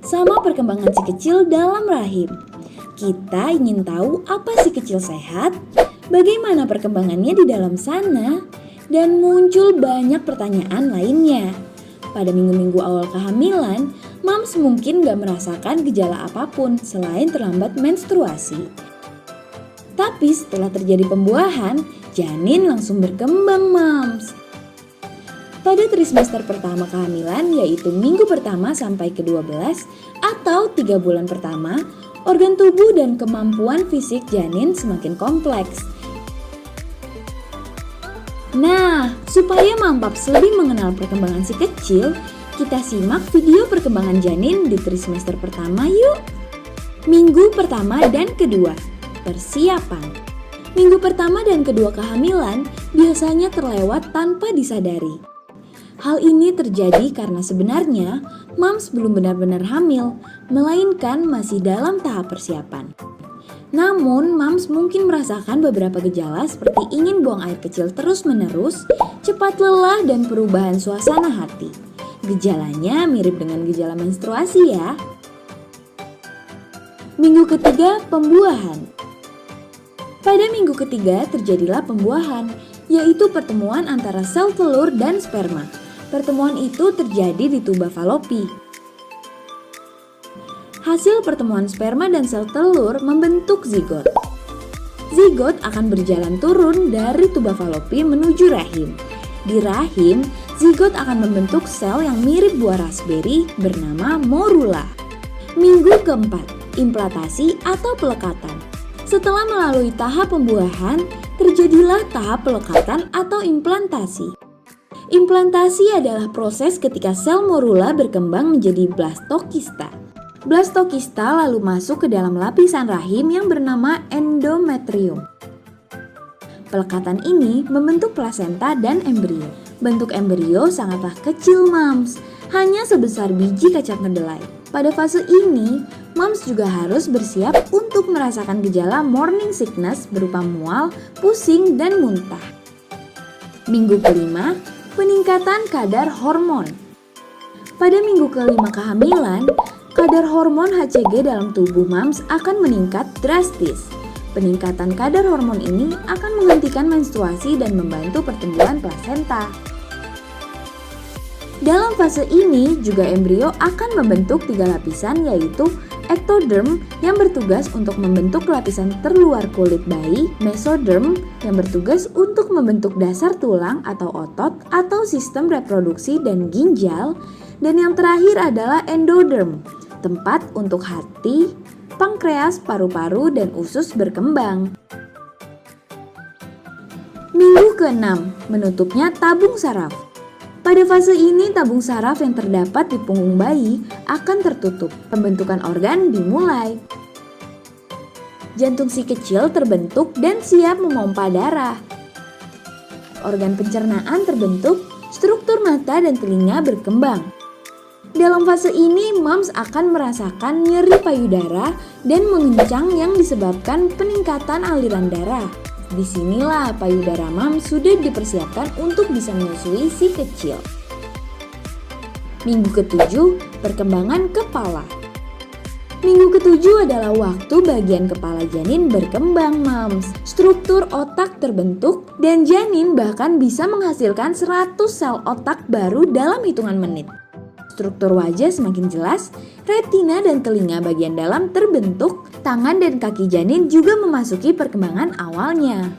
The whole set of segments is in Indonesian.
sama perkembangan si kecil dalam rahim. Kita ingin tahu apa si kecil sehat, bagaimana perkembangannya di dalam sana, dan muncul banyak pertanyaan lainnya. Pada minggu-minggu awal kehamilan, moms mungkin gak merasakan gejala apapun selain terlambat menstruasi. Tapi setelah terjadi pembuahan, janin langsung berkembang, moms. Pada trimester pertama kehamilan, yaitu minggu pertama sampai ke-12 atau 3 bulan pertama, organ tubuh dan kemampuan fisik janin semakin kompleks. Nah, supaya Mampaps lebih mengenal perkembangan si kecil, kita simak video perkembangan janin di trimester pertama yuk. Minggu pertama dan kedua, persiapan. Minggu pertama dan kedua kehamilan biasanya terlewat tanpa disadari. Hal ini terjadi karena sebenarnya moms belum benar-benar hamil, melainkan masih dalam tahap persiapan. Namun, moms mungkin merasakan beberapa gejala seperti ingin buang air kecil terus-menerus, cepat lelah, dan perubahan suasana hati. Gejalanya mirip dengan gejala menstruasi ya. Minggu ketiga, pembuahan. Pada minggu ketiga terjadilah pembuahan, yaitu pertemuan antara sel telur dan sperma. Pertemuan itu terjadi di tuba falopi. Hasil pertemuan sperma dan sel telur membentuk zigot. Zigot akan berjalan turun dari tuba falopi menuju rahim. Di rahim, zigot akan membentuk sel yang mirip buah raspberry bernama morula. Minggu keempat, implantasi atau pelekatan. Setelah melalui tahap pembuahan, terjadilah tahap pelekatan atau implantasi. Implantasi adalah proses ketika sel morula berkembang menjadi blastokista. Blastokista lalu masuk ke dalam lapisan rahim yang bernama endometrium. Pelekatan ini membentuk plasenta dan embrio. Bentuk embrio sangatlah kecil, moms, hanya sebesar biji kacang kedelai. Pada fase ini, moms juga harus bersiap untuk merasakan gejala morning sickness berupa mual, pusing, dan muntah. Minggu kelima, peningkatan kadar hormon. Pada minggu kelima kehamilan, kadar hormon HCG dalam tubuh moms akan meningkat drastis. Peningkatan kadar hormon ini akan menghentikan menstruasi dan membantu pertumbuhan plasenta. Dalam fase ini juga embrio akan membentuk 3 lapisan, yaitu ectoderm yang bertugas untuk membentuk lapisan terluar kulit bayi, mesoderm yang bertugas untuk membentuk dasar tulang atau otot atau sistem reproduksi dan ginjal, dan yang terakhir adalah endoderm, tempat untuk hati, pankreas, paru-paru, dan usus berkembang. Minggu ke-6, menutupnya tabung saraf. Pada fase ini tabung saraf yang terdapat di punggung bayi akan tertutup. Pembentukan organ dimulai. Jantung si kecil terbentuk dan siap memompa darah. Organ pencernaan terbentuk, struktur mata dan telinga berkembang. Dalam fase ini, moms akan merasakan nyeri payudara dan mengencang yang disebabkan peningkatan aliran darah. Disinilah payudara moms sudah dipersiapkan untuk bisa menyusui si kecil. Minggu ke-7, perkembangan kepala. Minggu ke-7 adalah waktu bagian kepala janin berkembang, moms. Struktur otak terbentuk dan janin bahkan bisa menghasilkan 100 sel otak baru dalam hitungan menit. Struktur wajah semakin jelas, retina dan telinga bagian dalam terbentuk, tangan dan kaki janin juga memasuki perkembangan awalnya.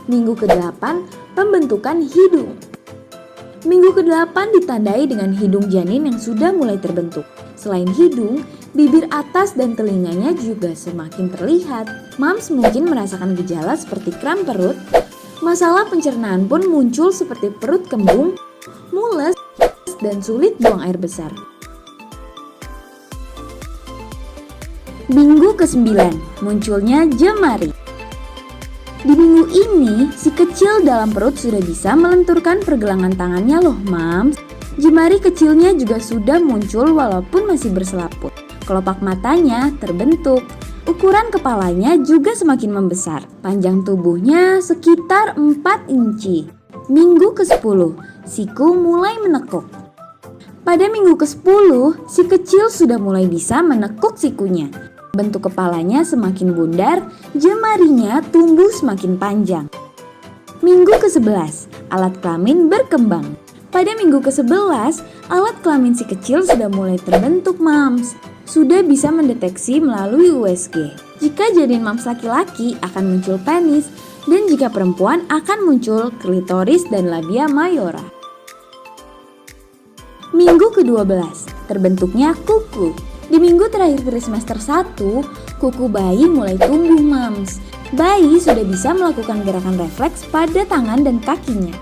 Minggu ke-8, pembentukan hidung. Minggu ke-8 ditandai dengan hidung janin yang sudah mulai terbentuk. Selain hidung, bibir atas dan telinganya juga semakin terlihat. Moms mungkin merasakan gejala seperti kram perut, masalah pencernaan pun muncul seperti perut kembung, mules, dan sulit buang air besar. Minggu ke-9, munculnya jemari. Di minggu ini, si kecil dalam perut sudah bisa melenturkan pergelangan tangannya loh, moms. Jemari kecilnya juga sudah muncul walaupun masih berselaput. Kelopak matanya terbentuk. Ukuran kepalanya juga semakin membesar. Panjang tubuhnya sekitar 4 inci. Minggu ke-10, siku mulai menekuk. Pada minggu ke-10, si kecil sudah mulai bisa menekuk sikunya. Bentuk kepalanya semakin bundar, jemarinya tumbuh semakin panjang. Minggu ke-11, alat kelamin berkembang. Pada minggu ke-11, alat kelamin si kecil sudah mulai terbentuk, Mams. Sudah bisa mendeteksi melalui USG. Jika janin mams laki-laki akan muncul penis, dan jika perempuan akan muncul klitoris dan labia mayora. Minggu ke-12, terbentuknya kuku. Di minggu terakhir dari semester 1, kuku bayi mulai tumbuh, Mams. Bayi sudah bisa melakukan gerakan refleks pada tangan dan kakinya.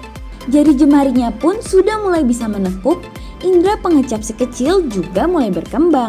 Jari jemarinya pun sudah mulai bisa menekuk, indera pengecap si kecil juga mulai berkembang.